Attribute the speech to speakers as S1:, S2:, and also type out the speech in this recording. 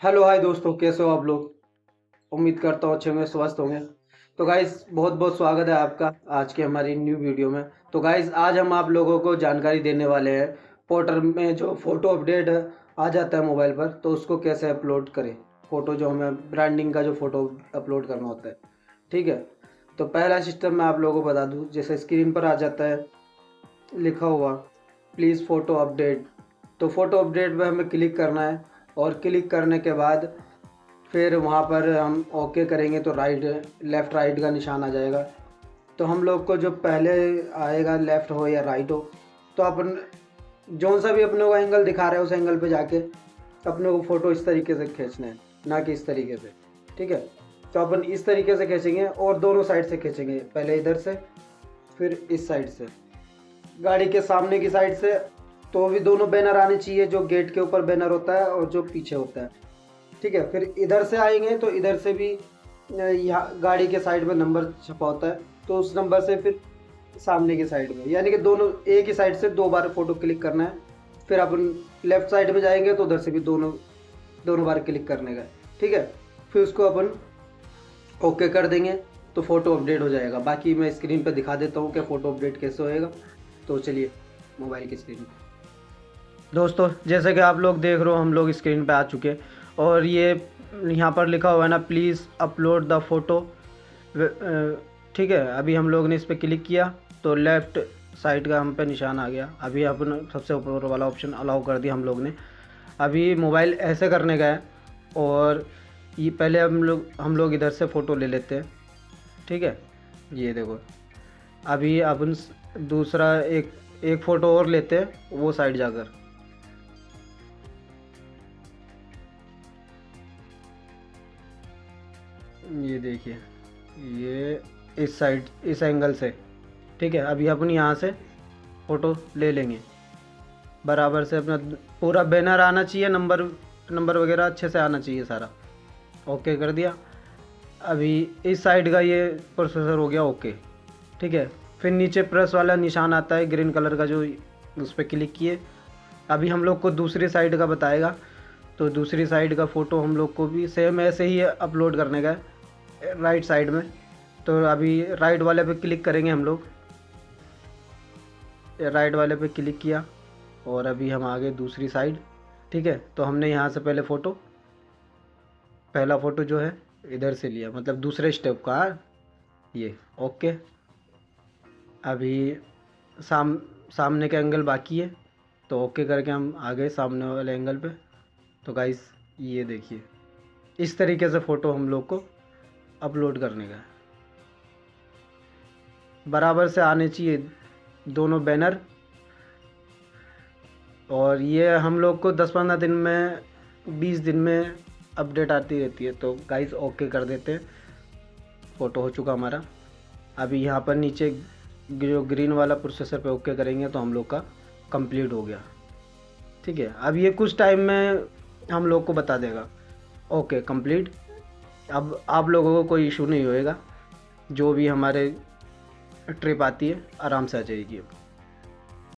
S1: Hello hi दोस्तों, कैसे हो आप लोग। उम्मीद करता हूँ अच्छे में स्वस्थ होंगे। तो गाइस बहुत बहुत स्वागत है आपका आज के हमारी न्यू वीडियो में। तो गाइस आज हम आप लोगों को जानकारी देने वाले हैं पोर्टल में जो फ़ोटो अपडेट आ जाता है मोबाइल पर, तो उसको कैसे अपलोड करें। फ़ोटो जो हमें ब्रांडिंग का जो फ़ोटो अपलोड करना होता है, ठीक है। तो पहला सिस्टम मैं आप लोगों को बता दूँ, जैसे स्क्रीन पर आ जाता है लिखा हुआ प्लीज़ फ़ोटो अपडेट। तो फ़ोटो अपडेट पे हमें क्लिक करना है और क्लिक करने के बाद फिर वहाँ पर हम ओके करेंगे तो लेफ़्ट राइट का निशान आ जाएगा। तो हम लोग को जो पहले आएगा लेफ़्ट हो या राइट हो, तो अपन जौन सा भी अपने को एंगल दिखा रहा है उस एंगल पे जाके अपने को फ़ोटो इस तरीके से खींचना है, ना कि इस तरीके से, ठीक है। तो अपन इस तरीके से खींचेंगे और दोनों साइड से खींचेंगे, पहले इधर से फिर इस साइड से, गाड़ी के सामने की साइड से। तो भी दोनों बैनर आने चाहिए, जो गेट के ऊपर बैनर होता है और जो पीछे होता है, ठीक है। फिर इधर से आएंगे तो इधर से भी यहाँ गाड़ी के साइड में नंबर छपा होता है, तो उस नंबर से फिर सामने की साइड में, यानी कि दोनों एक ही साइड से दो बार फ़ोटो क्लिक करना है। फिर अपन लेफ़्ट साइड में जाएंगे तो उधर से भी दोनों दोनों बार क्लिक करने का, ठीक है। फिर उसको अपन ओके कर देंगे तो फ़ोटो अपडेट हो जाएगा। बाकी मैं स्क्रीन पर दिखा देता हूँ कि फ़ोटो अपडेट कैसे होएगा। तो चलिए मोबाइल की स्क्रीन पर दोस्तों, जैसे कि आप लोग देख रहे हो हम लोग स्क्रीन पे आ चुके हैं और ये यहाँ पर लिखा हुआ है ना प्लीज़ अपलोड द फ़ोटो, ठीक है। अभी हम लोग ने इस पर क्लिक किया तो लेफ़्ट साइड का हम पे निशान आ गया। अभी अपन सबसे ऊपर वाला ऑप्शन अलाउ कर दिया हम लोग ने। अभी मोबाइल ऐसे करने का है और ये पहले हम लोग इधर से फ़ोटो ले लेते हैं, ठीक है। ये देखो, अभी अपन दूसरा एक फ़ोटो और लेते हैं वो साइड जाकर। ये देखिए, ये इस साइड इस एंगल से, ठीक है। अभी अपन यहाँ से फ़ोटो ले लेंगे, बराबर से अपना पूरा बैनर आना चाहिए, नंबर वगैरह अच्छे से आना चाहिए सारा। ओके कर दिया। अभी इस साइड का ये प्रोसेसर हो गया ओके, ठीक है। फिर नीचे प्लस वाला निशान आता है ग्रीन कलर का, जो उस पर क्लिक किए। अभी हम लोग को दूसरी साइड का बताएगा, तो दूसरी साइड का फ़ोटो हम लोग को भी सेम ऐसे ही अपलोड करने का है राइट साइड में। तो अभी राइट वाले पे क्लिक करेंगे हम लोग, राइट वाले पे क्लिक किया और अभी हम आगे दूसरी साइड, ठीक है। तो हमने यहाँ से पहला फ़ोटो जो है इधर से लिया, मतलब दूसरे स्टेप का ये ओके। अभी सामने का एंगल बाकी है, तो ओके करके हम आ गए सामने वाले एंगल पे। तो गाइस ये देखिए, इस तरीके से फ़ोटो हम लोग को अपलोड करने का है। बराबर से आने चाहिए दोनों बैनर, और ये हम लोग को 10-15 दिन में 20 दिन में अपडेट आती रहती है। तो गाइस ओके कर देते हैं, फ़ोटो हो चुका हमारा। अभी यहाँ पर नीचे जो ग्रीन वाला प्रोसेसर पे ओके करेंगे तो हम लोग का कंप्लीट हो गया, ठीक है। अब ये कुछ टाइम में हम लोग को बता देगा ओके कंप्लीट। अब आप लोगों को कोई इशू नहीं होएगा, जो भी हमारे ट्रिप आती है आराम से आ जाएगी।